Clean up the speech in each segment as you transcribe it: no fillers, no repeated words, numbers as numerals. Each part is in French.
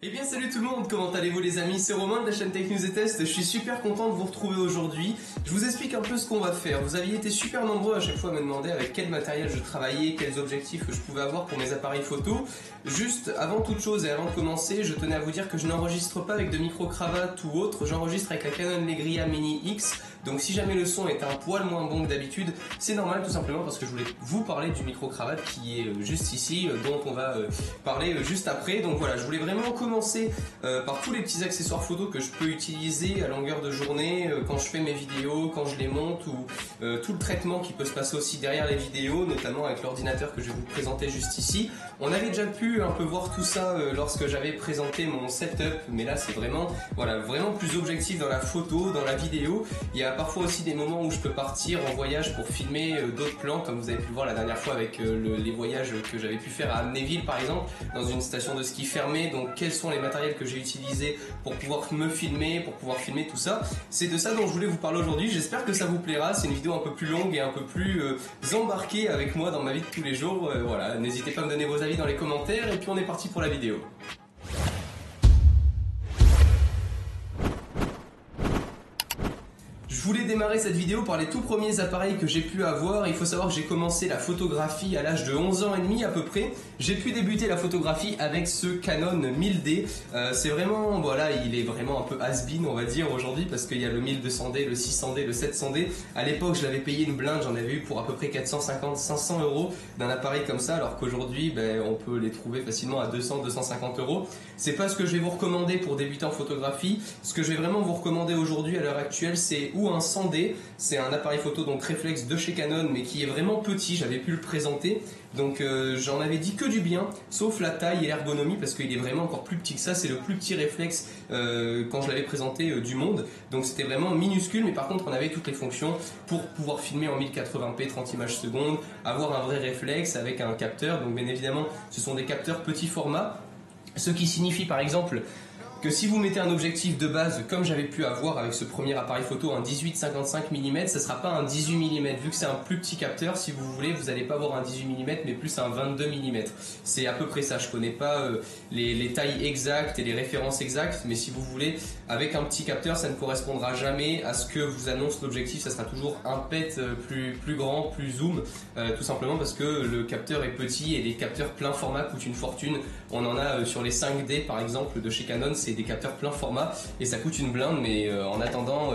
Eh bien salut tout le monde, comment allez-vous les amis? C'est Romain de la chaîne Tech News et Test, je suis super content de vous retrouver aujourd'hui. Je vous explique un peu ce qu'on va faire. Vous aviez été super nombreux à chaque fois à me demander avec quel matériel je travaillais, quels objectifs que je pouvais avoir pour mes appareils photo. Juste avant toute chose et avant de commencer, je tenais à vous dire que je n'enregistre pas avec de micro-cravate ou autre, j'enregistre avec la Canon Legria Mini X. Donc si jamais le son est un poil moins bon que d'habitude, c'est normal tout simplement parce que je voulais vous parler du micro-cravate qui est juste ici, dont on va parler juste après. Donc voilà, je voulais vraiment commencer par tous les petits accessoires photo que je peux utiliser à longueur de journée, quand je fais mes vidéos, quand je les monte, ou tout le traitement qui peut se passer aussi derrière les vidéos, notamment avec l'ordinateur que je vais vous présenter juste ici. On avait déjà pu un peu voir tout ça lorsque j'avais présenté mon setup, mais là c'est vraiment, voilà, vraiment plus objectif dans la photo, dans la vidéo. Il y a parfois aussi des moments où je peux partir en voyage pour filmer d'autres plans, comme vous avez pu le voir la dernière fois avec les voyages que j'avais pu faire à Amnéville par exemple, dans une station de ski fermée. Donc quels sont les matériels que j'ai utilisés pour pouvoir me filmer, pour pouvoir filmer tout ça. C'est de ça dont je voulais vous parler aujourd'hui, j'espère que ça vous plaira. C'est une vidéo un peu plus longue et un peu plus embarquée avec moi dans ma vie de tous les jours. Voilà, n'hésitez pas à me donner vos avis dans les commentaires et puis on est parti pour la vidéo. Je voulais démarrer cette vidéo par les tout premiers appareils que j'ai pu avoir. Il faut savoir que j'ai commencé la photographie à l'âge de 11 ans et demi à peu près. J'ai pu débuter la photographie avec ce Canon 1000D. C'est vraiment, voilà, il est vraiment un peu has-been on va dire aujourd'hui parce qu'il y a le 1200D, le 600D, le 700D. À l'époque je l'avais payé une blinde, j'en avais eu pour à peu près 450-500 euros d'un appareil comme ça, alors qu'aujourd'hui on peut les trouver facilement à 200-250 euros. C'est pas ce que je vais vous recommander pour débuter en photographie. Ce que je vais vraiment vous recommander aujourd'hui à l'heure actuelle, c'est ou un 100D, c'est un appareil photo donc réflexe de chez Canon mais qui est vraiment petit, j'avais pu le présenter, donc j'en avais dit que du bien, sauf la taille et l'ergonomie parce qu'il est vraiment encore plus petit que ça. C'est le plus petit réflexe quand je l'avais présenté du monde, donc c'était vraiment minuscule, mais par contre on avait toutes les fonctions pour pouvoir filmer en 1080p 30 images secondes, avoir un vrai réflexe avec un capteur. Donc bien évidemment ce sont des capteurs petit format, ce qui signifie par exemple que si vous mettez un objectif de base comme j'avais pu avoir avec ce premier appareil photo, un 18-55 mm, ça ne sera pas un 18 mm, vu que c'est un plus petit capteur. Si vous voulez, vous n'allez pas avoir un 18 mm mais plus un 22 mm. C'est à peu près ça, je connais pas les tailles exactes et les références exactes, mais si vous voulez, avec un petit capteur ça ne correspondra jamais à ce que vous annonce l'objectif. Ça sera toujours un pet plus grand, plus zoom, tout simplement parce que le capteur est petit et les capteurs plein format coûtent une fortune. On en a sur les 5D par exemple de chez Canon, c'est des capteurs plein format et ça coûte une blinde, mais en attendant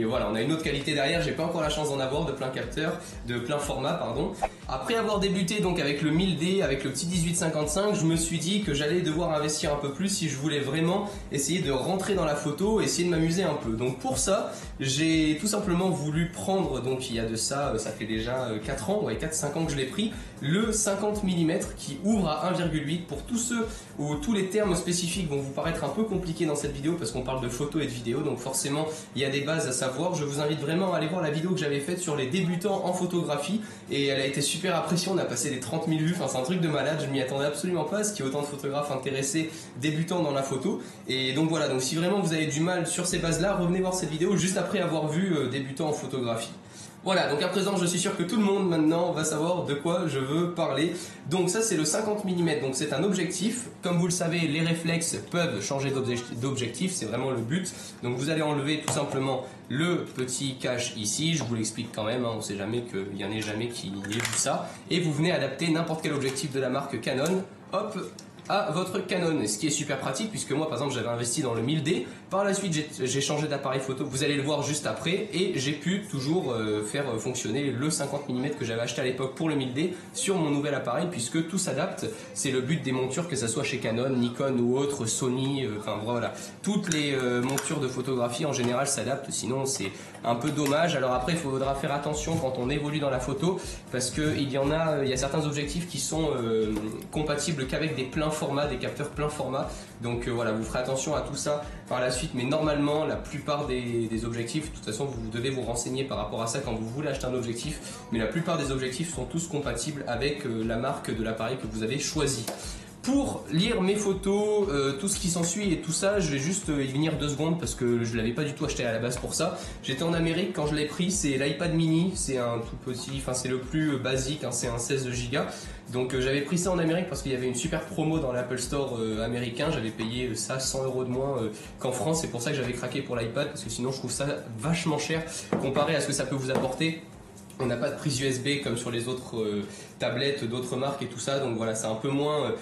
voilà, on a une autre qualité derrière. J'ai pas encore la chance d'en avoir de plein capteur, de plein format pardon. Après avoir débuté donc avec le 1000D, avec le petit 1855, je me suis dit que j'allais devoir investir un peu plus si je voulais vraiment essayer de rentrer dans la photo, essayer de m'amuser un peu. Donc pour ça, j'ai tout simplement voulu prendre, donc il y a de ça, ça fait déjà 4 ans, ouais 4-5 ans que je l'ai pris, le 50 mm qui ouvre à 1,8. Pour tous ceux où tous les termes spécifiques vont vous paraître un peu compliqués dans cette vidéo parce qu'on parle de photo et de vidéo, donc forcément il y a des bases à savoir. Je vous invite vraiment à aller voir la vidéo que j'avais faite sur les débutants en photographie et elle a été super appréciée. On a passé les 30 000 vues, enfin c'est un truc de malade, je m'y attendais absolument pas à ce qu'il y ait autant de photographes intéressés débutants dans la photo. Et donc voilà, donc si vraiment vous avez du mal sur ces bases là, revenez voir cette vidéo juste après avoir vu débutants en photographie. Voilà, donc à présent je suis sûr que tout le monde maintenant va savoir de quoi je veux parler. Donc ça c'est le 50 mm, donc c'est un objectif. Comme vous le savez, les réflexes peuvent changer d'objectif, c'est vraiment le but. Donc vous allez enlever tout simplement le petit cache ici, je vous l'explique quand même, hein, on ne sait jamais qu'il y en ait jamais qui ait vu ça. Et vous venez adapter n'importe quel objectif de la marque Canon, hop, à votre Canon, ce qui est super pratique puisque moi par exemple j'avais investi dans le 1000D, par la suite j'ai changé d'appareil photo, vous allez le voir juste après, et j'ai pu toujours faire fonctionner le 50 mm que j'avais acheté à l'époque pour le 1000D sur mon nouvel appareil puisque tout s'adapte. C'est le but des montures, que ce soit chez Canon, Nikon ou autre, Sony, enfin voilà, toutes les montures de photographie en général s'adaptent, sinon c'est un peu dommage. Alors après il faudra faire attention quand on évolue dans la photo parce qu'il y a certains objectifs qui sont compatibles qu'avec des pleins format, des capteurs plein format. Donc voilà, vous ferez attention à tout ça par la suite, mais normalement la plupart des objectifs, de toute façon vous devez vous renseigner par rapport à ça quand vous voulez acheter un objectif, mais la plupart des objectifs sont tous compatibles avec la marque de l'appareil que vous avez choisi. Pour lire mes photos, tout ce qui s'ensuit et tout ça, je vais juste y venir 2 secondes parce que je ne l'avais pas du tout acheté à la base pour ça. J'étais en Amérique quand je l'ai pris, c'est l'iPad mini, c'est un tout petit, enfin c'est le plus basique, hein, c'est un 16 Go. Donc j'avais pris ça en Amérique parce qu'il y avait une super promo dans l'Apple Store américain, j'avais payé ça 100 € de moins qu'en France, c'est pour ça que j'avais craqué pour l'iPad parce que sinon je trouve ça vachement cher comparé à ce que ça peut vous apporter. On n'a pas de prise USB comme sur les autres tablettes d'autres marques et tout ça, donc voilà, c'est un peu moins...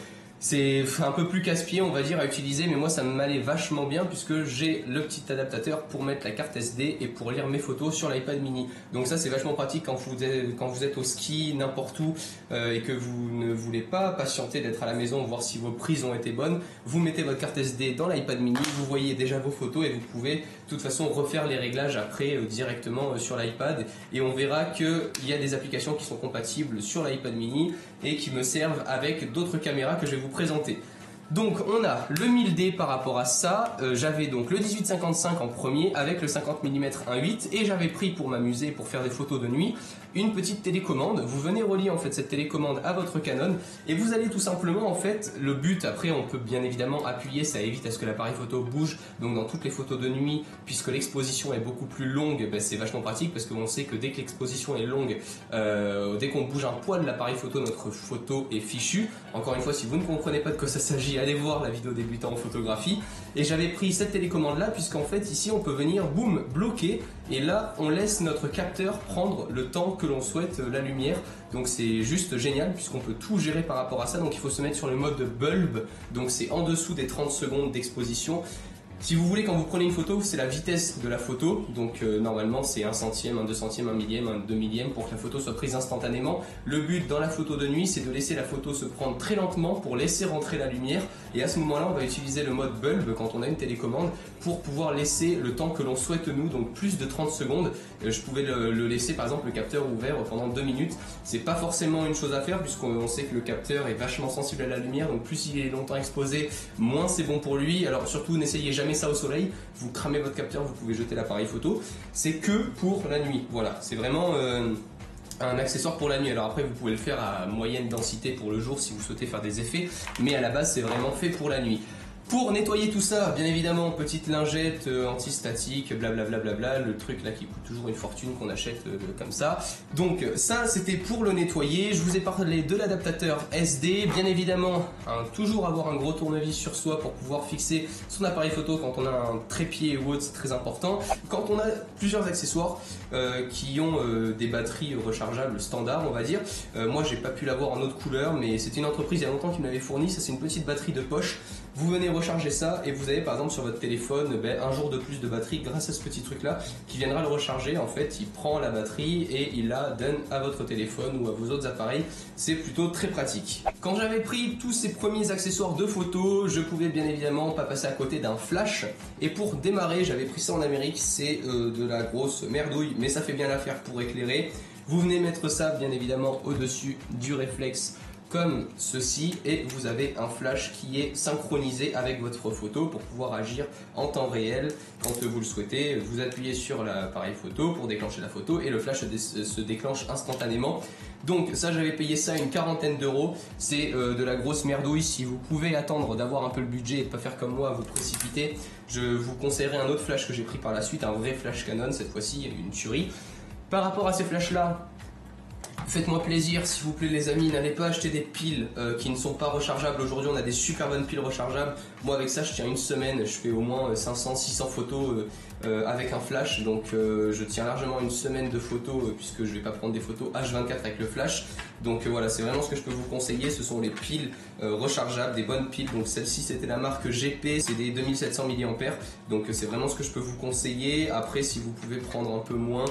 c'est un peu plus casse-pied on va dire à utiliser, mais moi ça m'allait vachement bien puisque j'ai le petit adaptateur pour mettre la carte SD et pour lire mes photos sur l'iPad mini. Donc ça c'est vachement pratique quand vous êtes au ski n'importe où et que vous ne voulez pas patienter d'être à la maison voir si vos prises ont été bonnes. Vous mettez votre carte SD dans l'iPad mini, vous voyez déjà vos photos et vous pouvez de toute façon refaire les réglages après directement sur l'iPad, et on verra qu'il y a des applications qui sont compatibles sur l'iPad mini et qui me servent avec d'autres caméras que je vais vous présenter. Donc on a le 1000D par rapport à ça, j'avais donc le 18-55 en premier avec le 50 mm 1.8 et j'avais pris pour m'amuser, pour faire des photos de nuit, une petite télécommande. Vous venez relier en fait cette télécommande à votre Canon et vous allez tout simplement en fait, le but après on peut bien évidemment appuyer, ça évite à ce que l'appareil photo bouge, donc dans toutes les photos de nuit, puisque l'exposition est beaucoup plus longue, ben, c'est vachement pratique parce qu'on sait que dès que l'exposition est longue, dès qu'on bouge un poil de l'appareil photo, notre photo est fichue. Encore une fois, si vous ne comprenez pas de quoi ça s'agit, allez voir la vidéo débutant en photographie. Et j'avais pris cette télécommande là puisqu'en fait ici on peut venir boum bloquer, et là on laisse notre capteur prendre le temps que l'on souhaite la lumière. Donc c'est juste génial puisqu'on peut tout gérer par rapport à ça. Donc il faut se mettre sur le mode bulb, donc c'est en dessous des 30 secondes d'exposition. Si vous voulez, quand vous prenez une photo, c'est la vitesse de la photo, donc normalement c'est 1 centième, 1 2 centièmes, 1 millième, 1 2 millième pour que la photo soit prise instantanément. Le but dans la photo de nuit, c'est de laisser la photo se prendre très lentement pour laisser rentrer la lumière, et à ce moment-là, on va utiliser le mode bulb quand on a une télécommande pour pouvoir laisser le temps que l'on souhaite nous, donc plus de 30 secondes. Je pouvais le laisser par exemple le capteur ouvert pendant 2 minutes. C'est pas forcément une chose à faire puisqu'on sait que le capteur est vachement sensible à la lumière, donc plus il est longtemps exposé, moins c'est bon pour lui. Alors surtout n'essayez jamais ça au soleil, vous cramez votre capteur, vous pouvez jeter l'appareil photo. C'est que pour la nuit, voilà, c'est vraiment un accessoire pour la nuit. Alors après vous pouvez le faire à moyenne densité pour le jour si vous souhaitez faire des effets, mais à la base c'est vraiment fait pour la nuit. Pour nettoyer tout ça, bien évidemment, petite lingette antistatique, blablabla, le truc là qui coûte toujours une fortune qu'on achète comme ça. Donc ça c'était pour le nettoyer. Je vous ai parlé de l'adaptateur SD, bien évidemment, toujours avoir un gros tournevis sur soi pour pouvoir fixer son appareil photo quand on a un trépied ou autre, c'est très important. Quand on a plusieurs accessoires qui ont des batteries rechargeables standard, on va dire. Moi j'ai pas pu l'avoir en autre couleur, mais c'était une entreprise il y a longtemps qui m'avait fourni. Ça c'est une petite batterie de poche. Vous venez recharger ça et vous avez par exemple sur votre téléphone un jour de plus de batterie grâce à ce petit truc là qui viendra le recharger. En fait il prend la batterie et il la donne à votre téléphone ou à vos autres appareils. C'est plutôt très pratique. Quand j'avais pris tous ces premiers accessoires de photo, je pouvais bien évidemment pas passer à côté d'un flash, et pour démarrer j'avais pris ça en Amérique. C'est de la grosse merdouille mais ça fait bien l'affaire pour éclairer. Vous venez mettre ça bien évidemment au dessus du réflexe comme ceci, et vous avez un flash qui est synchronisé avec votre photo pour pouvoir agir en temps réel quand vous le souhaitez. Vous appuyez sur l'appareil photo pour déclencher la photo et le flash se déclenche instantanément. Donc ça, j'avais payé ça une quarantaine d'euros. C'est de la grosse merdouille. Si vous pouvez attendre d'avoir un peu le budget et de pas faire comme moi, vous précipiter, je vous conseillerais un autre flash que j'ai pris par la suite, un vrai flash Canon cette fois-ci, une tuerie. Par rapport à ces flashs là, faites-moi plaisir, s'il vous plaît les amis, n'allez pas acheter des piles qui ne sont pas rechargeables. Aujourd'hui on a des super bonnes piles rechargeables. Moi avec ça je tiens une semaine, je fais au moins 500-600 photos avec un flash. Donc je tiens largement une semaine de photos puisque je ne vais pas prendre des photos H24 avec le flash. Donc voilà, c'est vraiment ce que je peux vous conseiller, ce sont les piles rechargeables, des bonnes piles. Donc celle-ci c'était la marque GP, c'est des 2700 mAh. Donc c'est vraiment ce que je peux vous conseiller. Après si vous pouvez prendre un peu moins,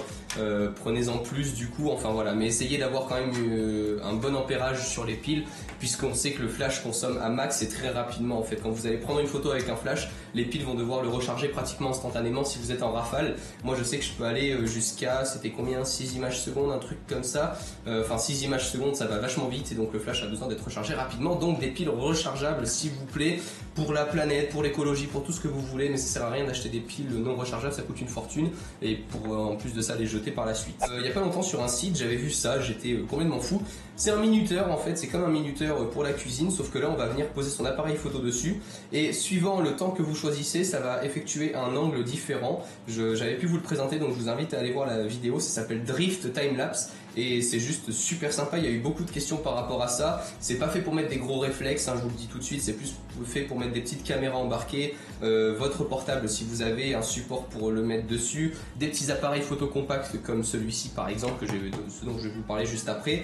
prenez-en plus du coup. Enfin voilà, mais essayez d'avoir quand même un bon ampérage sur les piles, puisqu'on sait que le flash consomme à max et très rapidement en fait. Quand vous allez prendre une photo avec un flash, les piles vont devoir le recharger pratiquement instantanément si vous êtes en rafale. Moi je sais que je peux aller jusqu'à, c'était combien, 6 images secondes, un truc comme ça. Enfin 6 images secondes, ça va vachement vite et donc le flash a besoin d'être rechargé rapidement. Donc des piles rechargeables s'il vous plaît, pour la planète, pour l'écologie, pour tout ce que vous voulez. Mais ça sert à rien d'acheter des piles non rechargeables, ça coûte une fortune, et pour en plus de ça les jeter par la suite. Il n'y a pas longtemps sur un site j'avais vu ça, j'étais complètement fou. C'est un minuteur en fait, c'est comme un minuteur pour la cuisine, sauf que là on va venir poser son appareil photo dessus et suivant le temps que vous choisissez, ça va effectuer un angle différent. J'avais pu vous le présenter, donc je vous invite à aller voir la vidéo, ça s'appelle Drift Timelapse et c'est juste super sympa. Il y a eu beaucoup de questions par rapport à ça. C'est pas fait pour mettre des gros réflexes, hein, je vous le dis tout de suite, c'est plus fait pour mettre des petites caméras embarquées, votre portable si vous avez un support pour le mettre dessus, des petits appareils photo compacts comme celui-ci par exemple, ce dont je vais vous parler juste après.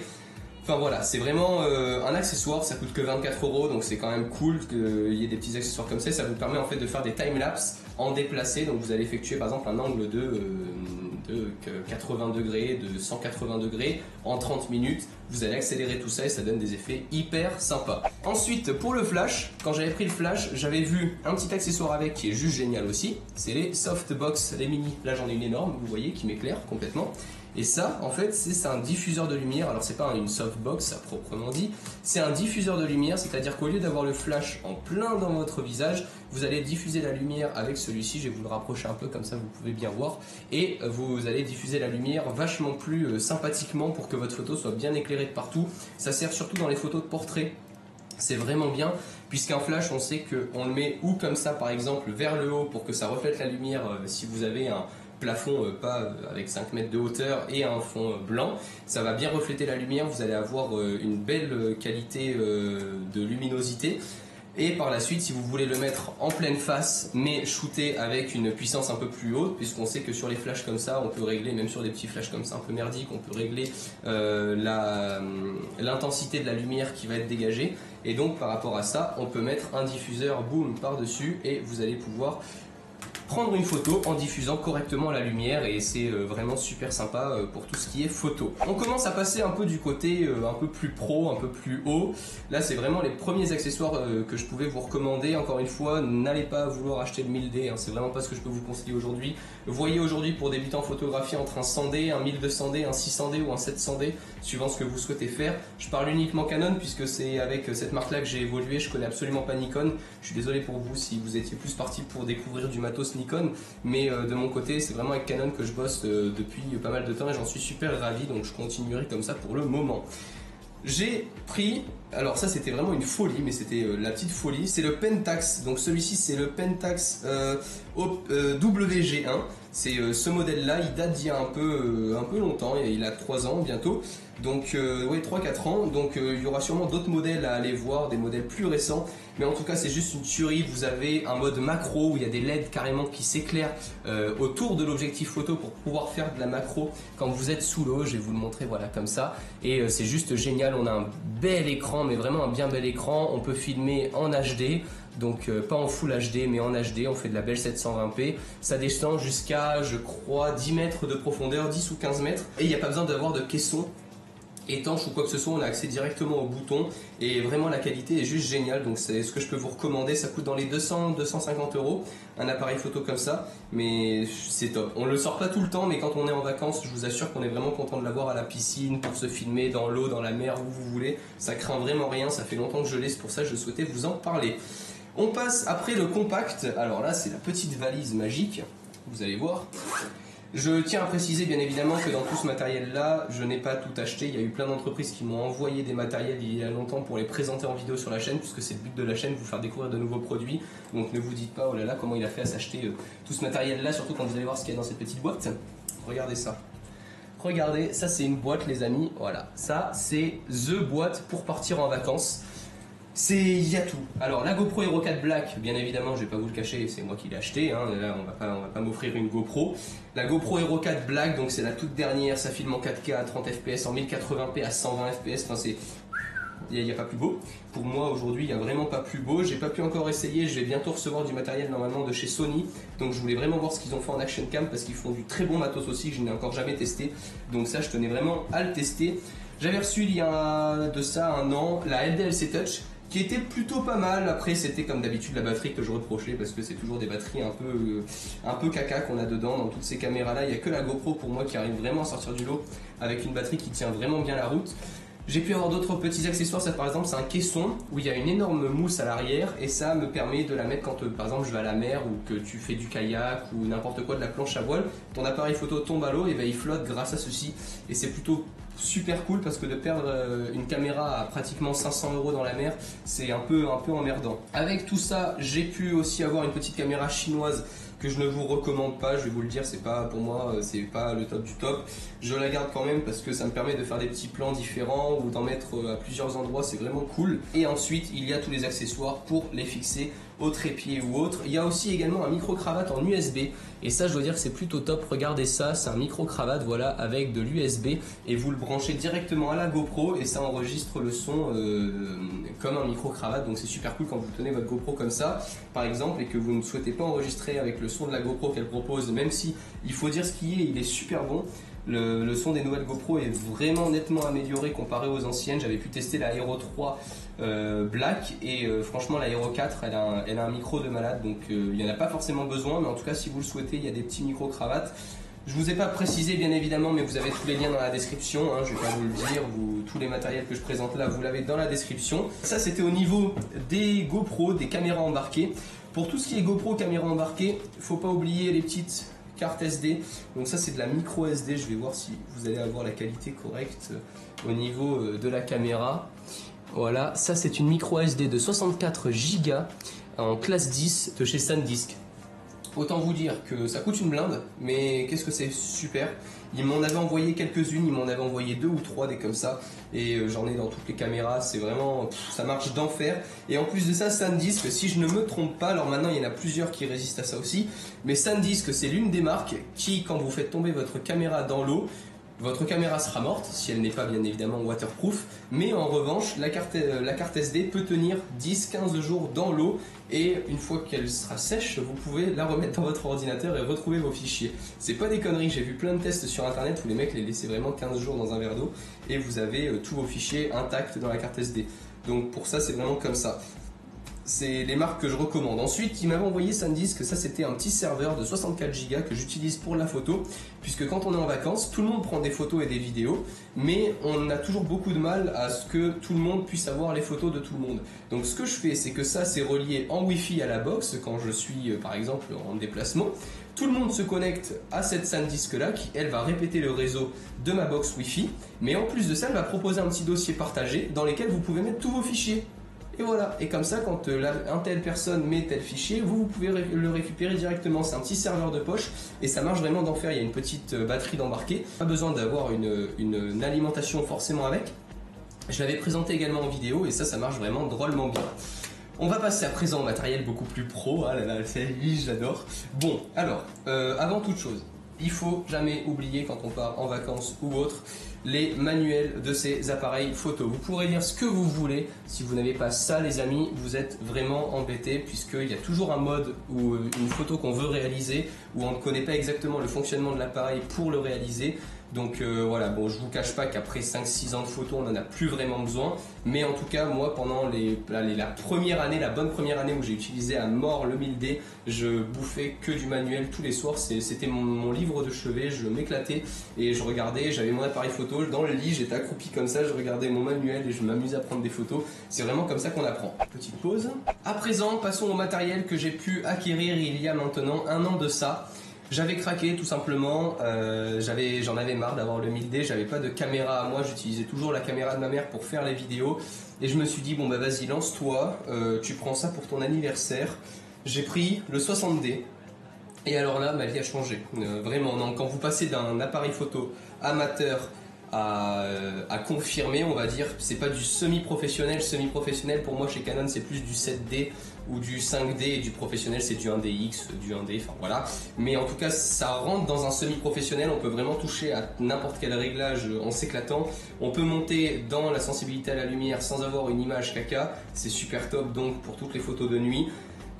Enfin voilà, c'est vraiment un accessoire, ça coûte que 24 €, donc c'est quand même cool qu'il y ait des petits accessoires comme ça vous permet en fait de faire des timelapses en déplacé, donc vous allez effectuer par exemple un angle de 80 degrés, de 180 degrés en 30 minutes, vous allez accélérer tout ça et ça donne des effets hyper sympas. Ensuite pour le flash, quand j'avais pris le flash, j'avais vu un petit accessoire avec qui est juste génial aussi, c'est les softbox, les mini, là j'en ai une énorme, vous voyez, qui m'éclaire complètement. Et ça, en fait, c'est un diffuseur de lumière. Alors, c'est pas une softbox à proprement dit, c'est un diffuseur de lumière, c'est-à-dire qu'au lieu d'avoir le flash en plein dans votre visage, vous allez diffuser la lumière avec celui-ci. Je vais vous le rapprocher un peu, comme ça vous pouvez bien voir. Et vous allez diffuser la lumière vachement plus sympathiquement pour que votre photo soit bien éclairée de partout. Ça sert surtout dans les photos de portrait. C'est vraiment bien, puisqu'un flash, on sait qu'on le met ou comme ça, par exemple, vers le haut pour que ça reflète la lumière si vous avez un plafond pas avec 5 mètres de hauteur et un fond blanc, ça va bien refléter la lumière, vous allez avoir une belle qualité de luminosité. Et par la suite, si vous voulez le mettre en pleine face, mais shooter avec une puissance un peu plus haute, puisqu'on sait que sur les flashs comme ça, on peut régler, même sur des petits flashs comme ça un peu merdiques, on peut régler l'intensité de la lumière qui va être dégagée. Et donc par rapport à ça, on peut mettre un diffuseur boom par-dessus et vous allez pouvoir prendre une photo en diffusant correctement la lumière et c'est vraiment super sympa pour tout ce qui est photo. On commence à passer un peu du côté un peu plus pro, un peu plus haut. Là c'est vraiment les premiers accessoires que je pouvais vous recommander. Encore une fois, n'allez pas vouloir acheter le 1000D, hein, c'est vraiment pas ce que je peux vous conseiller aujourd'hui. Voyez aujourd'hui pour débuter en photographie entre un 100D, un 1200D, un 600D ou un 700D, suivant ce que vous souhaitez faire. Je parle uniquement Canon puisque c'est avec cette marque là que j'ai évolué, je connais absolument pas Nikon. Je suis désolé pour vous si vous étiez plus parti pour découvrir du matos Nikon, mais de mon côté c'est vraiment avec Canon que je bosse depuis pas mal de temps et j'en suis super ravi, donc je continuerai comme ça pour le moment. J'ai pris, alors ça c'était vraiment une folie, mais c'était la petite folie, c'est le Pentax, donc celui-ci c'est le Pentax WG1, c'est ce modèle là, il date d'il y a un peu longtemps, il a 3 ans bientôt, donc ouais 3-4 ans, donc il y aura sûrement d'autres modèles à aller voir, des modèles plus récents, mais en tout cas c'est juste une tuerie. Vous avez un mode macro où il y a des LED carrément qui s'éclairent autour de l'objectif photo pour pouvoir faire de la macro quand vous êtes sous l'eau, je vais vous le montrer voilà comme ça, et c'est juste génial. On a un bel écran, mais vraiment un bien bel écran, on peut filmer en HD, donc pas en Full HD mais en HD, on fait de la belle 720p, ça descend jusqu'à je crois 10 mètres de profondeur, 10 ou 15 mètres, et il n'y a pas besoin d'avoir de caisson étanche ou quoi que ce soit, on a accès directement au bouton et vraiment la qualité est juste géniale, donc c'est ce que je peux vous recommander. Ça coûte dans les 200-250 € un appareil photo comme ça, mais c'est top. On le sort pas tout le temps, mais quand on est en vacances, je vous assure qu'on est vraiment content de l'avoir à la piscine, pour se filmer dans l'eau, dans la mer, où vous voulez. Ça craint vraiment rien, ça fait longtemps que je l'ai, c'est pour ça que je souhaitais vous en parler. On passe après le compact. Alors là c'est la petite valise magique, vous allez voir. Je tiens à préciser bien évidemment que dans tout ce matériel là, je n'ai pas tout acheté. Il y a eu plein d'entreprises qui m'ont envoyé des matériels il y a longtemps pour les présenter en vidéo sur la chaîne, puisque c'est le but de la chaîne, vous faire découvrir de nouveaux produits. Donc ne vous dites pas oh là là comment il a fait à s'acheter tout ce matériel là, surtout quand vous allez voir ce qu'il y a dans cette petite boîte. Regardez ça. Regardez, ça c'est une boîte les amis, voilà. Ça c'est the boîte pour partir en vacances. Il y a tout. Alors la GoPro Hero 4 Black, bien évidemment, je vais pas vous le cacher, c'est moi qui l'ai acheté, hein. Là on va pas m'offrir une GoPro. La GoPro Hero 4 Black, donc c'est la toute dernière, ça filme en 4K à 30 fps, en 1080p à 120 fps, enfin c'est... Il n'y a pas plus beau. Pour moi aujourd'hui, il n'y a vraiment pas plus beau. J'ai pas pu encore essayer, je vais bientôt recevoir du matériel normalement de chez Sony. Donc je voulais vraiment voir ce qu'ils ont fait en action cam parce qu'ils font du très bon matos aussi que je n'ai encore jamais testé. Donc ça, je tenais vraiment à le tester. J'avais reçu il y a de ça un an la LDLC Touch, qui était plutôt pas mal. Après c'était comme d'habitude la batterie que je reprochais parce que c'est toujours des batteries un peu caca qu'on a dedans dans toutes ces caméras là. Il n'y a que la GoPro pour moi qui arrive vraiment à sortir du lot avec une batterie qui tient vraiment bien la route. J'ai pu avoir d'autres petits accessoires, ça par exemple c'est un caisson où il y a une énorme mousse à l'arrière et ça me permet de la mettre quand par exemple je vais à la mer ou que tu fais du kayak ou n'importe quoi, de la planche à voile, ton appareil photo tombe à l'eau et ben il flotte grâce à ceci et c'est plutôt super cool parce que de perdre une caméra à pratiquement 500 € dans la mer, c'est un peu emmerdant. Avec tout ça, j'ai pu aussi avoir une petite caméra chinoise que je ne vous recommande pas, je vais vous le dire, c'est pas pour moi, c'est pas le top du top. Je la garde quand même parce que ça me permet de faire des petits plans différents ou d'en mettre à plusieurs endroits, c'est vraiment cool. Et ensuite, il y a tous les accessoires pour les fixer au trépied ou autre. Il y a aussi également un micro-cravate en USB et ça je dois dire que c'est plutôt top. Regardez ça, c'est un micro-cravate voilà avec de l'USB et vous le branchez directement à la GoPro et ça enregistre le son comme un micro-cravate, donc c'est super cool quand vous tenez votre GoPro comme ça par exemple et que vous ne souhaitez pas enregistrer avec le son de la GoPro qu'elle propose, même si il faut dire ce qui est, il est super bon. Le son des nouvelles GoPro est vraiment nettement amélioré comparé aux anciennes. J'avais pu tester la Hero 3 Black et franchement la Hero 4 elle a un micro de malade, donc il n'y en a pas forcément besoin, mais en tout cas si vous le souhaitez il y a des petits micro cravates. Je vous ai pas précisé bien évidemment, mais vous avez tous les liens dans la description, hein, je vais pas vous le dire, tous les matériels que je présente là vous l'avez dans la description. Ça c'était au niveau des GoPro, des caméras embarquées. Pour tout ce qui est GoPro caméra embarquée, il ne faut pas oublier les petites carte SD, donc ça c'est de la micro SD, je vais voir si vous allez avoir la qualité correcte au niveau de la caméra. Voilà, ça c'est une micro SD de 64 Go en classe 10 de chez SanDisk. Autant vous dire que ça coûte une blinde, mais qu'est-ce que c'est super. Ils m'en avaient envoyé quelques-unes, ils m'en avaient envoyé 2 ou 3 des comme ça, et j'en ai dans toutes les caméras, c'est vraiment, ça marche d'enfer. Et en plus de ça, SanDisk, si je ne me trompe pas, alors maintenant il y en a plusieurs qui résistent à ça aussi, mais SanDisk c'est l'une des marques qui, quand vous faites tomber votre caméra dans l'eau, votre caméra sera morte, si elle n'est pas bien évidemment waterproof, mais en revanche, la carte SD peut tenir 10-15 jours dans l'eau et une fois qu'elle sera sèche, vous pouvez la remettre dans votre ordinateur et retrouver vos fichiers. C'est pas des conneries, j'ai vu plein de tests sur internet où les mecs les laissaient vraiment 15 jours dans un verre d'eau et vous avez tous vos fichiers intacts dans la carte SD. Donc pour ça, c'est vraiment comme ça. C'est les marques que je recommande. Ensuite, il m'avait envoyé SanDisk, ça c'était un petit serveur de 64 Go que j'utilise pour la photo, puisque quand on est en vacances, tout le monde prend des photos et des vidéos, mais on a toujours beaucoup de mal à ce que tout le monde puisse avoir les photos de tout le monde. Donc ce que je fais, c'est que ça c'est relié en Wi-Fi à la box quand je suis par exemple en déplacement. Tout le monde se connecte à cette SanDisk là qui elle va répéter le réseau de ma box Wi-Fi, mais en plus de ça elle va proposer un petit dossier partagé dans lequel vous pouvez mettre tous vos fichiers. Et voilà, et comme ça quand une telle personne met tel fichier, vous pouvez le récupérer directement. C'est un petit serveur de poche et ça marche vraiment d'enfer. Il y a une petite batterie d'embarquer, pas besoin d'avoir une alimentation forcément avec. Je l'avais présenté également en vidéo et ça marche vraiment drôlement bien. On va passer à présent au matériel beaucoup plus pro. Ah là là, j'adore. Bon, alors, avant toute chose, il faut jamais oublier quand on part en vacances ou autre les manuels de ces appareils photo. Vous pourrez lire ce que vous voulez, si vous n'avez pas ça les amis, vous êtes vraiment embêtés puisqu'il y a toujours un mode ou une photo qu'on veut réaliser où on ne connaît pas exactement le fonctionnement de l'appareil pour le réaliser. Donc voilà, bon, je vous cache pas qu'après 5-6 ans de photo, on n'en a plus vraiment besoin. Mais en tout cas, moi, pendant la première année, la bonne première année où j'ai utilisé à mort le 1000D, je bouffais que du manuel tous les soirs. C'était mon livre de chevet, je m'éclatais et je regardais, j'avais mon appareil photo dans le lit, j'étais accroupi comme ça, je regardais mon manuel et je m'amusais à prendre des photos. C'est vraiment comme ça qu'on apprend. Petite pause. À présent, passons au matériel que j'ai pu acquérir il y a maintenant 1 an de ça. J'avais craqué tout simplement, j'en avais marre d'avoir le 1000D, j'avais pas de caméra à moi, j'utilisais toujours la caméra de ma mère pour faire les vidéos et je me suis dit bon bah vas-y lance-toi, tu prends ça pour ton anniversaire. J'ai pris le 60D et alors là ma vie a changé, vraiment. Non, quand vous passez d'un appareil photo amateur à confirmer, on va dire, c'est pas du semi-professionnel. Semi-professionnel pour moi chez Canon c'est plus du 7D ou du 5D et du professionnel c'est du 1DX, du 1D, enfin voilà. Mais en tout cas ça rentre dans un semi-professionnel, on peut vraiment toucher à n'importe quel réglage en s'éclatant. On peut monter dans la sensibilité à la lumière sans avoir une image caca, c'est super top donc pour toutes les photos de nuit.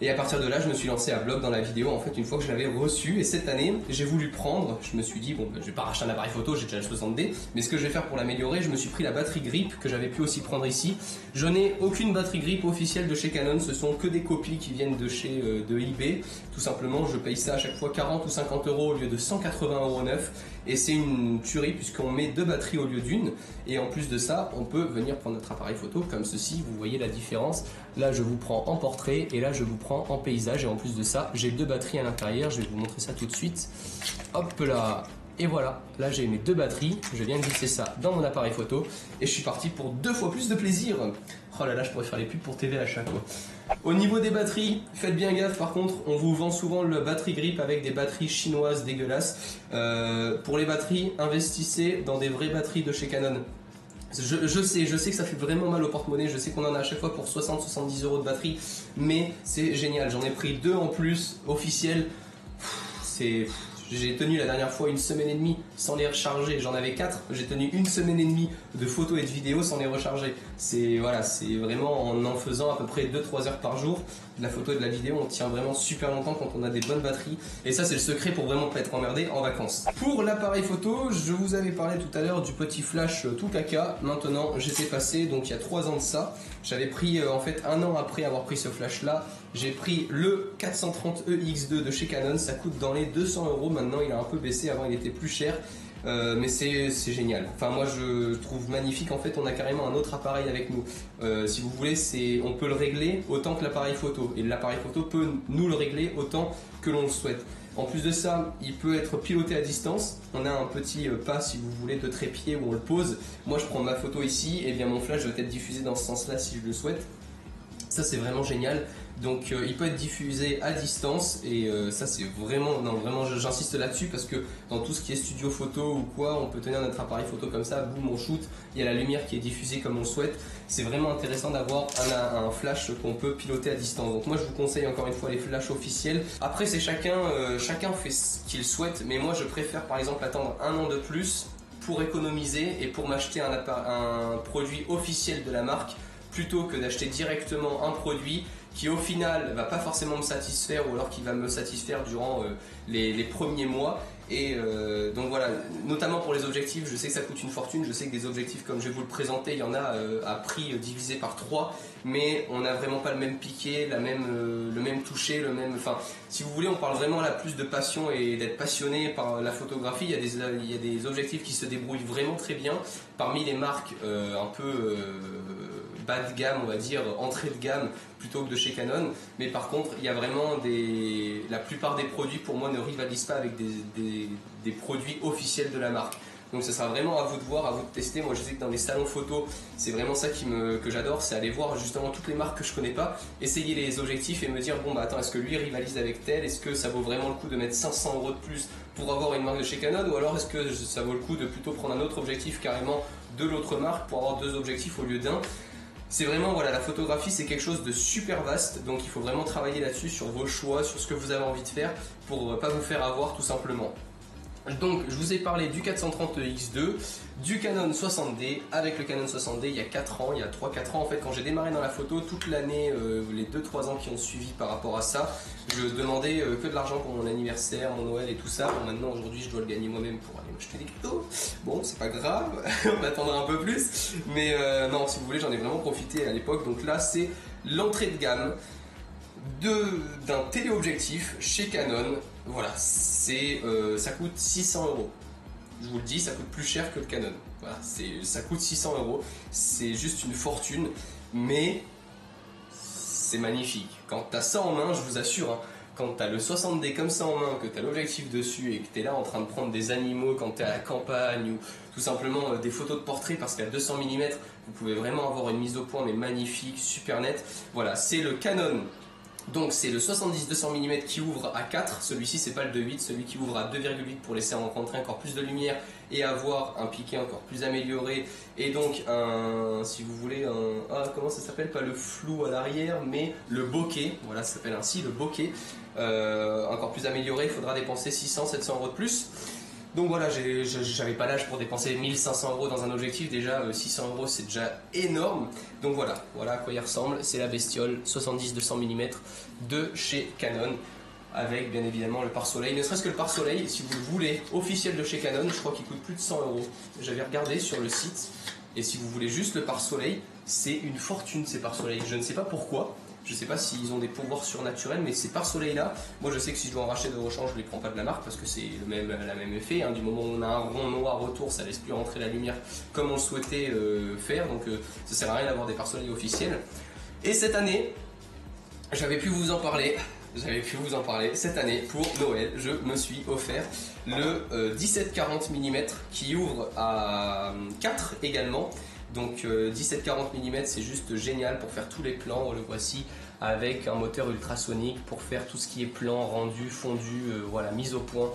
Et à partir de là, je me suis lancé à vlog dans la vidéo, en fait, une fois que je l'avais reçu. Et cette année, j'ai voulu prendre, je me suis dit, bon, je vais pas racheter un appareil photo, j'ai déjà le 60D. Mais ce que je vais faire pour l'améliorer, je me suis pris la batterie grip que j'avais pu aussi prendre ici. Je n'ai aucune batterie grip officielle de chez Canon, ce sont que des copies qui viennent de chez de eBay. Tout simplement, je paye ça à chaque fois 40 ou 50 euros au lieu de 180 € neuf. Et c'est une tuerie puisqu'on met 2 batteries au lieu d'une. Et en plus de ça, on peut venir prendre notre appareil photo comme ceci. Vous voyez la différence. Là, je vous prends en portrait et là, je vous prends en paysage. Et en plus de ça, j'ai 2 batteries à l'intérieur. Je vais vous montrer ça tout de suite. Hop là. Et voilà, là j'ai mes 2 batteries, je viens de glisser ça dans mon appareil photo et je suis parti pour 2 fois plus de plaisir. Oh là là, je pourrais faire les pubs pour TV à chaque fois. Au niveau des batteries, faites bien gaffe par contre, on vous vend souvent le battery grip avec des batteries chinoises dégueulasses. Pour les batteries, investissez dans des vraies batteries de chez Canon. Je sais que ça fait vraiment mal au porte-monnaie, je sais qu'on en a à chaque fois pour 60-70 euros de batterie, mais c'est génial, j'en ai pris 2 en plus, officiels. J'ai tenu la dernière fois 1 semaine et demie sans les recharger, j'en avais 4, j'ai tenu 1 semaine et demie de photos et de vidéos sans les recharger. C'est vraiment en faisant à peu près 2-3 heures par jour, de la photo et de la vidéo, on tient vraiment super longtemps quand on a des bonnes batteries. Et ça c'est le secret pour vraiment pas être emmerdé en vacances. Pour l'appareil photo, je vous avais parlé tout à l'heure du petit flash tout caca. Maintenant j'étais passé, donc il y a 3 ans de ça, j'avais pris en fait 1 an après avoir pris ce flash là, j'ai pris le 430E X2 de chez Canon, ça coûte dans les 200 euros. Maintenant il a un peu baissé, avant il était plus cher, mais c'est génial. Enfin moi je trouve magnifique, en fait on a carrément un autre appareil avec nous. Si vous voulez, on peut le régler autant que l'appareil photo, et l'appareil photo peut nous le régler autant que l'on le souhaite. En plus de ça, il peut être piloté à distance. On a un petit pas, si vous voulez, de trépied où on le pose. Moi je prends ma photo ici, et bien mon flash doit être diffusé dans ce sens là si je le souhaite. Ça c'est vraiment génial. Donc il peut être diffusé à distance, et ça c'est vraiment, non vraiment j'insiste là-dessus, parce que dans tout ce qui est studio photo ou quoi, on peut tenir notre appareil photo comme ça, boum, on shoot, il y a la lumière qui est diffusée comme on le souhaite. C'est vraiment intéressant d'avoir un flash qu'on peut piloter à distance. Donc moi je vous conseille encore une fois les flashs officiels. Après c'est chacun fait ce qu'il souhaite, mais moi je préfère par exemple attendre 1 an de plus pour économiser et pour m'acheter un produit officiel de la marque, plutôt que d'acheter directement un produit qui au final va pas forcément me satisfaire, ou alors qui va me satisfaire durant les premiers mois. Et donc voilà, notamment pour les objectifs, je sais que ça coûte une fortune, je sais que des objectifs comme je vais vous le présenter, il y en a à prix divisé par 3, mais on n'a vraiment pas le même piqué, le même toucher, enfin si vous voulez, on parle vraiment là plus de passion et d'être passionné par la photographie. Il y a des objectifs qui se débrouillent vraiment très bien parmi les marques un peu bas de gamme, on va dire, entrée de gamme plutôt que de chez Canon. Mais par contre, il y a vraiment la plupart des produits pour moi ne rivalisent pas avec des produits officiels de la marque. Donc ça sera vraiment à vous de voir, à vous de tester. Moi je sais que dans les salons photo, c'est vraiment ça que j'adore, c'est aller voir justement toutes les marques que je connais pas, essayer les objectifs et me dire bon bah attends, est-ce que lui rivalise avec tel, est-ce que ça vaut vraiment le coup de mettre 500 euros de plus pour avoir une marque de chez Canon, ou alors est-ce que ça vaut le coup de plutôt prendre un autre objectif carrément de l'autre marque pour avoir 2 objectifs au lieu d'1. C'est vraiment, voilà, la photographie c'est quelque chose de super vaste, donc il faut vraiment travailler là-dessus, sur vos choix, sur ce que vous avez envie de faire, pour pas vous faire avoir tout simplement. Donc je vous ai parlé du 430X2, du Canon 60D. Avec le Canon 60D il y a 4 ans, il y a 3-4 ans en fait, quand j'ai démarré dans la photo, toute l'année, les 2-3 ans qui ont suivi par rapport à ça, je demandais que de l'argent pour mon anniversaire, mon Noël et tout ça. Bon, maintenant aujourd'hui je dois le gagner moi-même pour aller m'acheter des cadeaux. Bon, c'est pas grave, on attendra un peu plus, mais non, si vous voulez, j'en ai vraiment profité à l'époque. Donc là c'est l'entrée de gamme d'un téléobjectif chez Canon. Voilà, ça coûte 600 euros. Je vous le dis, ça coûte plus cher que le Canon. Voilà, ça coûte 600 euros. C'est juste une fortune, mais c'est magnifique. Quand tu as ça en main, je vous assure, hein, quand tu as le 60D comme ça en main, que tu as l'objectif dessus et que tu es là en train de prendre des animaux quand tu es à la campagne, ou tout simplement des photos de portrait, parce qu'à 200 mm, vous pouvez vraiment avoir une mise au point mais magnifique, super nette. Voilà, c'est le Canon. Donc c'est le 70-200 mm qui ouvre à 4, celui-ci c'est pas le 2.8, celui qui ouvre à 2.8 pour laisser rentrer encore plus de lumière et avoir un piqué encore plus amélioré, et donc si vous voulez, comment ça s'appelle, pas le flou à l'arrière mais le bokeh, voilà, ça s'appelle ainsi, le bokeh, encore plus amélioré. Il faudra dépenser 600-700 euros de plus. Donc voilà, j'avais pas l'âge pour dépenser 1500 euros dans un objectif, déjà 600 euros c'est déjà énorme. Donc voilà à quoi il ressemble, c'est la bestiole 70-200 mm de chez Canon, avec bien évidemment le pare-soleil, ne serait-ce que le pare-soleil, si vous le voulez, officiel de chez Canon, je crois qu'il coûte plus de 100 euros. J'avais regardé sur le site, et si vous voulez juste le pare-soleil, c'est une fortune ces pare-soleils, je ne sais pas pourquoi. Je sais pas s'ils ont des pouvoirs surnaturels, mais ces pare-soleil là, moi je sais que si je dois en racheter de rechange, je les prends pas de la marque parce que c'est la même effet, hein. Du moment où on a un rond noir autour, ça laisse plus rentrer la lumière comme on le souhaitait faire, donc ça sert à rien d'avoir des pare-soleil officiels. Et cette année, j'avais pu vous en parler, j'avais pu vous en parler. Cette année, pour Noël, je me suis offert le 17-40 mm qui ouvre à 4 également. Donc 17-40 mm, c'est juste génial pour faire tous les plans. Le voici avec un moteur ultrasonique pour faire tout ce qui est plan, rendu, fondu, voilà, mise au point.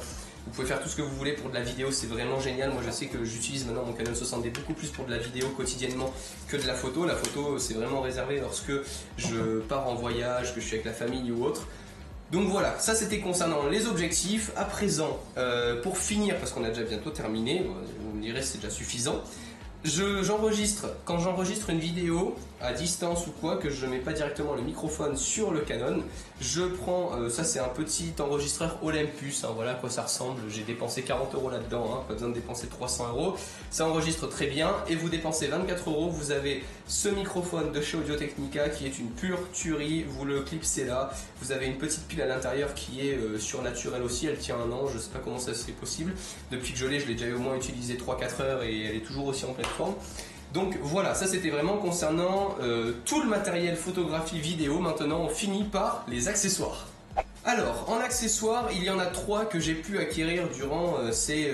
Vous pouvez faire tout ce que vous voulez pour de la vidéo, c'est vraiment génial. Moi je sais que j'utilise maintenant mon Canon 60D beaucoup plus pour de la vidéo quotidiennement que de la photo. La photo c'est vraiment réservé lorsque je pars en voyage, que je suis avec la famille ou autre. Donc voilà, ça c'était concernant les objectifs. À présent, pour finir, parce qu'on a déjà bientôt terminé, vous me direz c'est déjà suffisant. Quand j'enregistre une vidéo à distance ou quoi, que je ne mets pas directement le microphone sur le Canon, je prends, ça c'est un petit enregistreur Olympus, hein, voilà à quoi ça ressemble, j'ai dépensé 40 € là-dedans, hein, pas besoin de dépenser 300 €, ça enregistre très bien, et vous dépensez 24 €, vous avez ce microphone de chez Audio-Technica qui est une pure tuerie, vous le clipsez là, vous avez une petite pile à l'intérieur qui est surnaturelle aussi, elle tient un an, je ne sais pas comment ça serait possible, depuis que je l'ai déjà au moins utilisé 3-4 heures et elle est toujours aussi en pleine forme. Donc voilà, ça c'était vraiment concernant tout le matériel photographie vidéo. Maintenant on finit par les accessoires. Alors en accessoires, il y en a 3 que j'ai pu acquérir durant ces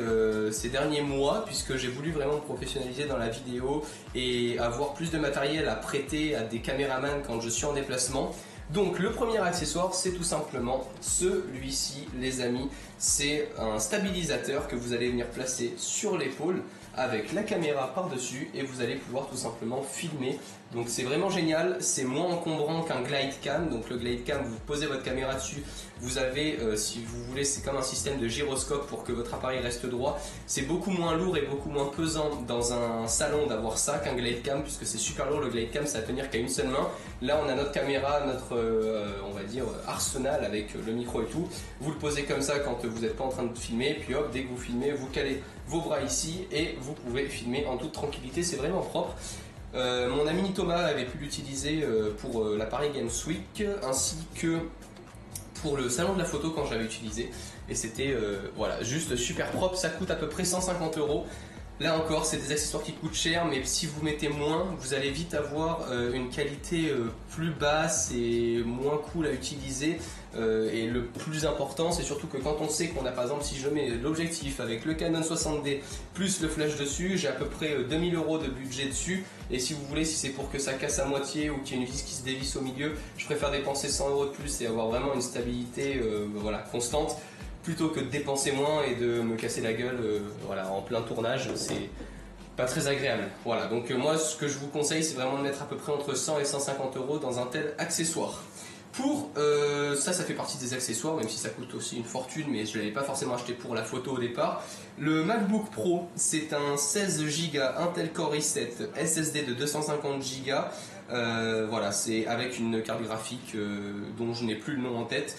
derniers mois, puisque j'ai voulu vraiment me professionnaliser dans la vidéo et avoir plus de matériel à prêter à des caméramans quand je suis en déplacement. Donc le premier accessoire, c'est tout simplement celui-ci les amis, c'est un stabilisateur que vous allez venir placer sur l'épaule avec la caméra par-dessus et vous allez pouvoir tout simplement filmer. Donc c'est vraiment génial, c'est moins encombrant qu'un glide cam. Donc le glide cam, vous posez votre caméra dessus, vous avez, si vous voulez, c'est comme un système de gyroscope pour que votre appareil reste droit. C'est beaucoup moins lourd et beaucoup moins pesant dans un salon d'avoir ça qu'un glide cam, puisque c'est super lourd. Le glide cam, ça va tenir qu'à une seule main. Là on a notre caméra, notre on va dire arsenal avec le micro et tout. Vous le posez comme ça quand vous n'êtes pas en train de filmer, puis hop, dès que vous filmez, vous calez vos bras ici et vous pouvez filmer en toute tranquillité, c'est vraiment propre. Mon ami Thomas avait pu l'utiliser pour l'appareil GamesWeek ainsi que pour le salon de la photo quand j'avais utilisé, et c'était voilà, juste super propre. Ça coûte à peu près 150 €. Là encore, c'est des accessoires qui coûtent cher, mais si vous mettez moins, vous allez vite avoir une qualité plus basse et moins cool à utiliser. Et le plus important, c'est surtout que quand on sait qu'on a, par exemple, si je mets l'objectif avec le Canon 60D plus le flash dessus, j'ai à peu près 2000 € de budget dessus. Et si vous voulez, si c'est pour que ça casse à moitié ou qu'il y ait une vis qui se dévisse au milieu, je préfère dépenser 100 € de plus et avoir vraiment une stabilité voilà, constante, plutôt que de dépenser moins et de me casser la gueule voilà, en plein tournage. C'est pas très agréable. Voilà, donc moi ce que je vous conseille, c'est vraiment de mettre à peu près entre 100 et 150 € dans un tel accessoire. Pour ça fait partie des accessoires, même si ça coûte aussi une fortune, mais je ne l'avais pas forcément acheté pour la photo au départ. Le MacBook Pro, c'est un 16 Go Intel Core i7 SSD de 250 Go. Voilà, c'est avec une carte graphique dont je n'ai plus le nom en tête.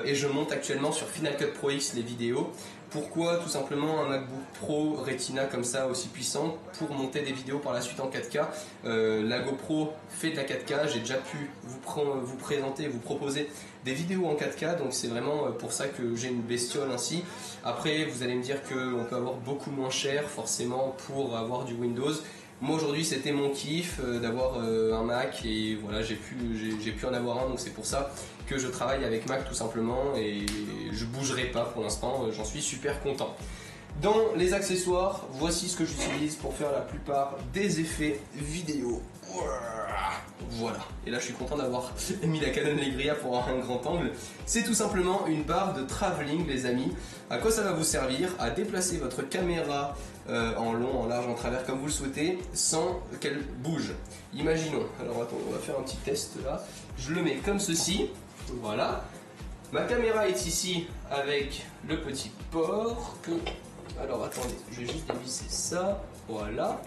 Et je monte actuellement sur Final Cut Pro X les vidéos. Pourquoi? Tout simplement un MacBook Pro Retina comme ça aussi puissant pour monter des vidéos par la suite en 4K. La GoPro fait de la 4K, j'ai déjà pu vous présenter, vous proposer des vidéos en 4K, donc c'est vraiment pour ça que j'ai une bestiole ainsi. Après vous allez me dire qu'on peut avoir beaucoup moins cher forcément pour avoir du Windows. Moi aujourd'hui c'était mon kiff d'avoir un Mac et voilà, j'ai pu en avoir un, donc c'est pour ça que je travaille avec Mac tout simplement et je bougerai pas pour l'instant, j'en suis super content. Dans les accessoires, voici ce que j'utilise pour faire la plupart des effets vidéo. Voilà, et là je suis content d'avoir mis la Canon Legria pour avoir un grand angle. C'est tout simplement une barre de travelling les amis. À quoi ça va vous servir? À déplacer votre caméra en long, en large, en travers comme vous le souhaitez sans qu'elle bouge. Imaginons, alors attends, on va faire un petit test là. Je le mets comme ceci, voilà. Ma caméra est ici avec le petit port que... Alors attendez, je vais juste dévisser ça, voilà.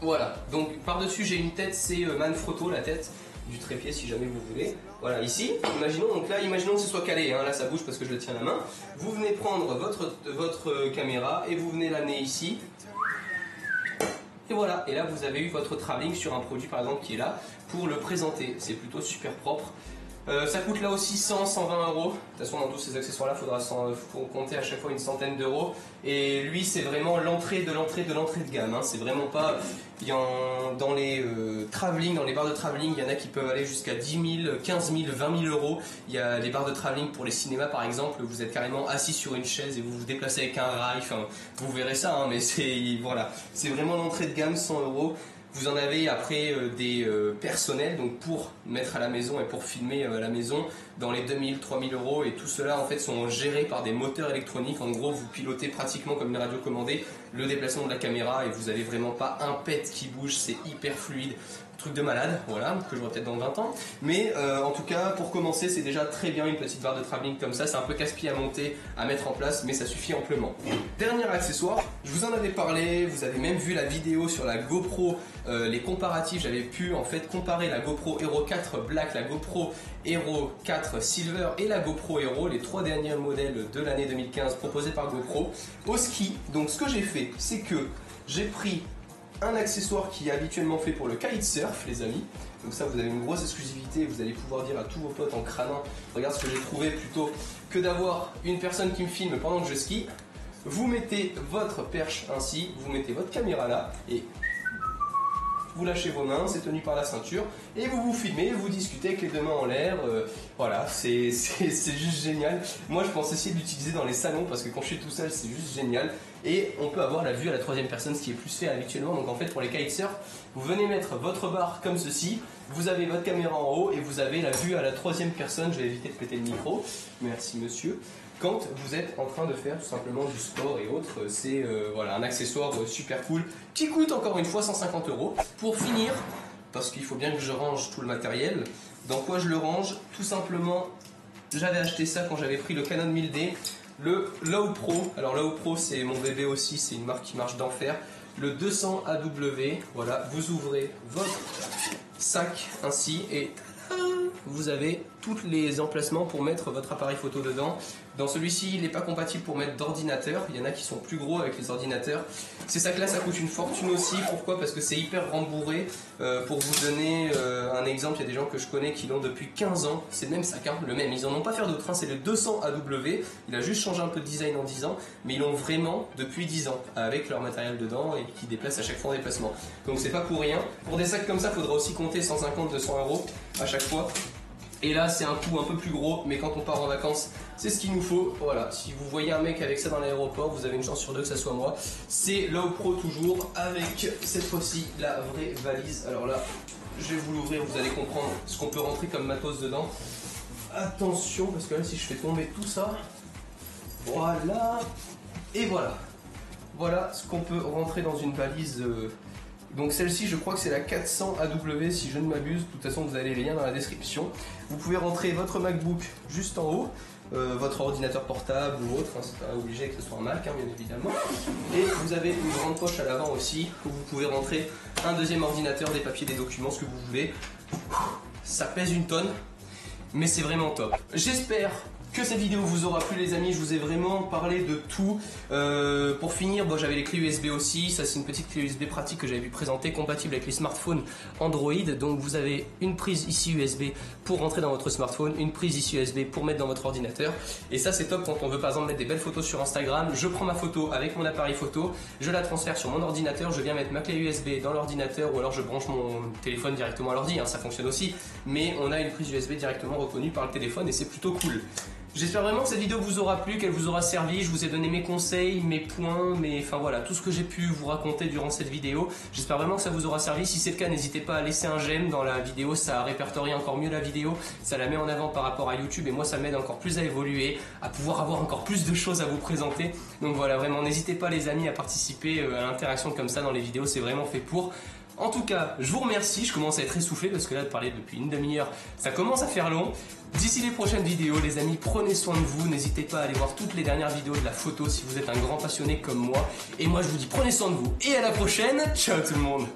Voilà, donc par-dessus j'ai une tête, c'est Manfrotto, la tête du trépied si jamais vous voulez. Voilà, ici, imaginons, donc là, imaginons que ce soit calé, hein, là ça bouge parce que je le tiens à la main. Vous venez prendre votre caméra et vous venez l'amener ici. Et voilà, et là vous avez eu votre travelling sur un produit par exemple qui est là pour le présenter. C'est plutôt super propre. Ça coûte là aussi 100-120 euros. De toute façon, dans tous ces accessoires-là, il faut compter à chaque fois une centaine d'euros. Et lui, c'est vraiment l'entrée de gamme. Hein. C'est vraiment pas... Dans les travelling, dans les bars de travelling, il y en a qui peuvent aller jusqu'à 10 000, 15 000, 20 000 euros. Il y a les bars de travelling pour les cinémas, par exemple. Vous êtes carrément assis sur une chaise et vous vous déplacez avec un rail. Enfin, vous verrez ça, hein, mais voilà. C'est vraiment l'entrée de gamme, 100 euros. Vous en avez après des personnels, donc pour mettre à la maison et pour filmer à la maison, dans les 2000, 3000 euros. Et tout cela en fait sont gérés par des moteurs électroniques. En gros, vous pilotez pratiquement comme une radio commandée le déplacement de la caméra et vous n'avez vraiment pas un pet qui bouge, c'est hyper fluide. Truc de malade, voilà, que je vois peut-être dans 20 ans. Mais en tout cas, pour commencer, c'est déjà très bien une petite barre de travelling comme ça. C'est un peu casse-pied à monter, à mettre en place, mais ça suffit amplement. Dernier accessoire, je vous en avais parlé, vous avez même vu la vidéo sur la GoPro, les comparatifs. J'avais pu en fait comparer la GoPro Hero 4 Black, la GoPro Hero 4 Silver et la GoPro Hero, les 3 derniers modèles de l'année 2015 proposés par GoPro au ski. Donc ce que j'ai fait, c'est que j'ai pris un accessoire qui est habituellement fait pour le kitesurf, les amis. Donc ça, vous avez une grosse exclusivité, vous allez pouvoir dire à tous vos potes en crânant, regarde ce que j'ai trouvé, plutôt que d'avoir une personne qui me filme pendant que je skie. Vous mettez votre perche ainsi, vous mettez votre caméra là et vous lâchez vos mains, c'est tenu par la ceinture et vous vous filmez, vous discutez avec les deux mains en l'air. Voilà, c'est juste génial. Moi, je pense essayer de l'utiliser dans les salons parce que quand je suis tout seul, c'est juste génial. Et on peut avoir la vue à la troisième personne, ce qui est plus fait habituellement. Donc en fait, pour les kitesurf, vous venez mettre votre barre comme ceci, vous avez votre caméra en haut et vous avez la vue à la troisième personne. Je vais éviter de péter le micro. Merci monsieur. Quand vous êtes en train de faire tout simplement du sport et autres, c'est voilà, un accessoire super cool qui coûte encore une fois 150 euros. Pour finir, parce qu'il faut bien que je range tout le matériel, dans quoi je le range? Tout simplement, j'avais acheté ça quand j'avais pris le Canon 1000D. Le Low Pro, alors Low Pro c'est mon bébé aussi, c'est une marque qui marche d'enfer. Le 200 AW, voilà, vous ouvrez votre sac ainsi et vous avez tous les emplacements pour mettre votre appareil photo dedans. Dans celui-ci, il n'est pas compatible pour mettre d'ordinateur. Il y en a qui sont plus gros avec les ordinateurs. Ces sacs-là, ça coûte une fortune aussi. Pourquoi? Parce que c'est hyper rembourré. Pour vous donner un exemple, il y a des gens que je connais qui l'ont depuis 15 ans. C'est le même sac, hein, le même. Ils n'en ont pas fait d'autres. Hein. C'est le 200 AW. Il a juste changé un peu de design en 10 ans. Mais ils l'ont vraiment depuis 10 ans, avec leur matériel dedans et qui déplace à chaque fois en déplacement. Donc c'est pas pour rien. Pour des sacs comme ça, il faudra aussi compter 150-200 euros à chaque fois. Et là, c'est un coût un peu plus gros, mais quand on part en vacances, c'est ce qu'il nous faut. Voilà, si vous voyez un mec avec ça dans l'aéroport, vous avez une chance sur deux que ça soit moi. C'est Low Pro toujours, avec cette fois-ci la vraie valise. Alors là, je vais vous l'ouvrir, vous allez comprendre ce qu'on peut rentrer comme matos dedans. Attention, parce que là, si je fais tomber tout ça, voilà, et voilà. Voilà ce qu'on peut rentrer dans une valise. Donc celle-ci, je crois que c'est la 400 AW si je ne m'abuse. De toute façon, vous avez les liens dans la description. Vous pouvez rentrer votre MacBook juste en haut, votre ordinateur portable ou autre, hein, c'est pas obligé que ce soit un Mac, hein, bien évidemment. Et vous avez une grande poche à l'avant aussi, où vous pouvez rentrer un deuxième ordinateur, des papiers, des documents, ce que vous voulez. Ça pèse une tonne, mais c'est vraiment top. J'espère que cette vidéo vous aura plu les amis, je vous ai vraiment parlé de tout. Pour finir, bon, j'avais les clés USB aussi, ça c'est une petite clé USB pratique que j'avais vu présenter, compatible avec les smartphones Android. Donc vous avez une prise ici USB pour rentrer dans votre smartphone, une prise ici USB pour mettre dans votre ordinateur. Et ça c'est top quand on veut par exemple mettre des belles photos sur Instagram. Je prends ma photo avec mon appareil photo, je la transfère sur mon ordinateur, je viens mettre ma clé USB dans l'ordinateur ou alors je branche mon téléphone directement à l'ordi, hein, ça fonctionne aussi. Mais on a une prise USB directement reconnue par le téléphone et c'est plutôt cool. J'espère vraiment que cette vidéo vous aura plu, qu'elle vous aura servi. Je vous ai donné mes conseils, mes points, enfin voilà, tout ce que j'ai pu vous raconter durant cette vidéo. J'espère vraiment que ça vous aura servi. Si c'est le cas, n'hésitez pas à laisser un j'aime dans la vidéo, ça répertorie encore mieux la vidéo, ça la met en avant par rapport à YouTube et moi ça m'aide encore plus à évoluer, à pouvoir avoir encore plus de choses à vous présenter. Donc voilà, vraiment, n'hésitez pas les amis à participer à l'interaction comme ça dans les vidéos, c'est vraiment fait pour. En tout cas, je vous remercie, je commence à être essoufflé parce que là de parler depuis une demi-heure, ça commence à faire long. D'ici les prochaines vidéos, les amis, prenez soin de vous, n'hésitez pas à aller voir toutes les dernières vidéos de la photo si vous êtes un grand passionné comme moi. Et moi je vous dis prenez soin de vous et à la prochaine, ciao tout le monde.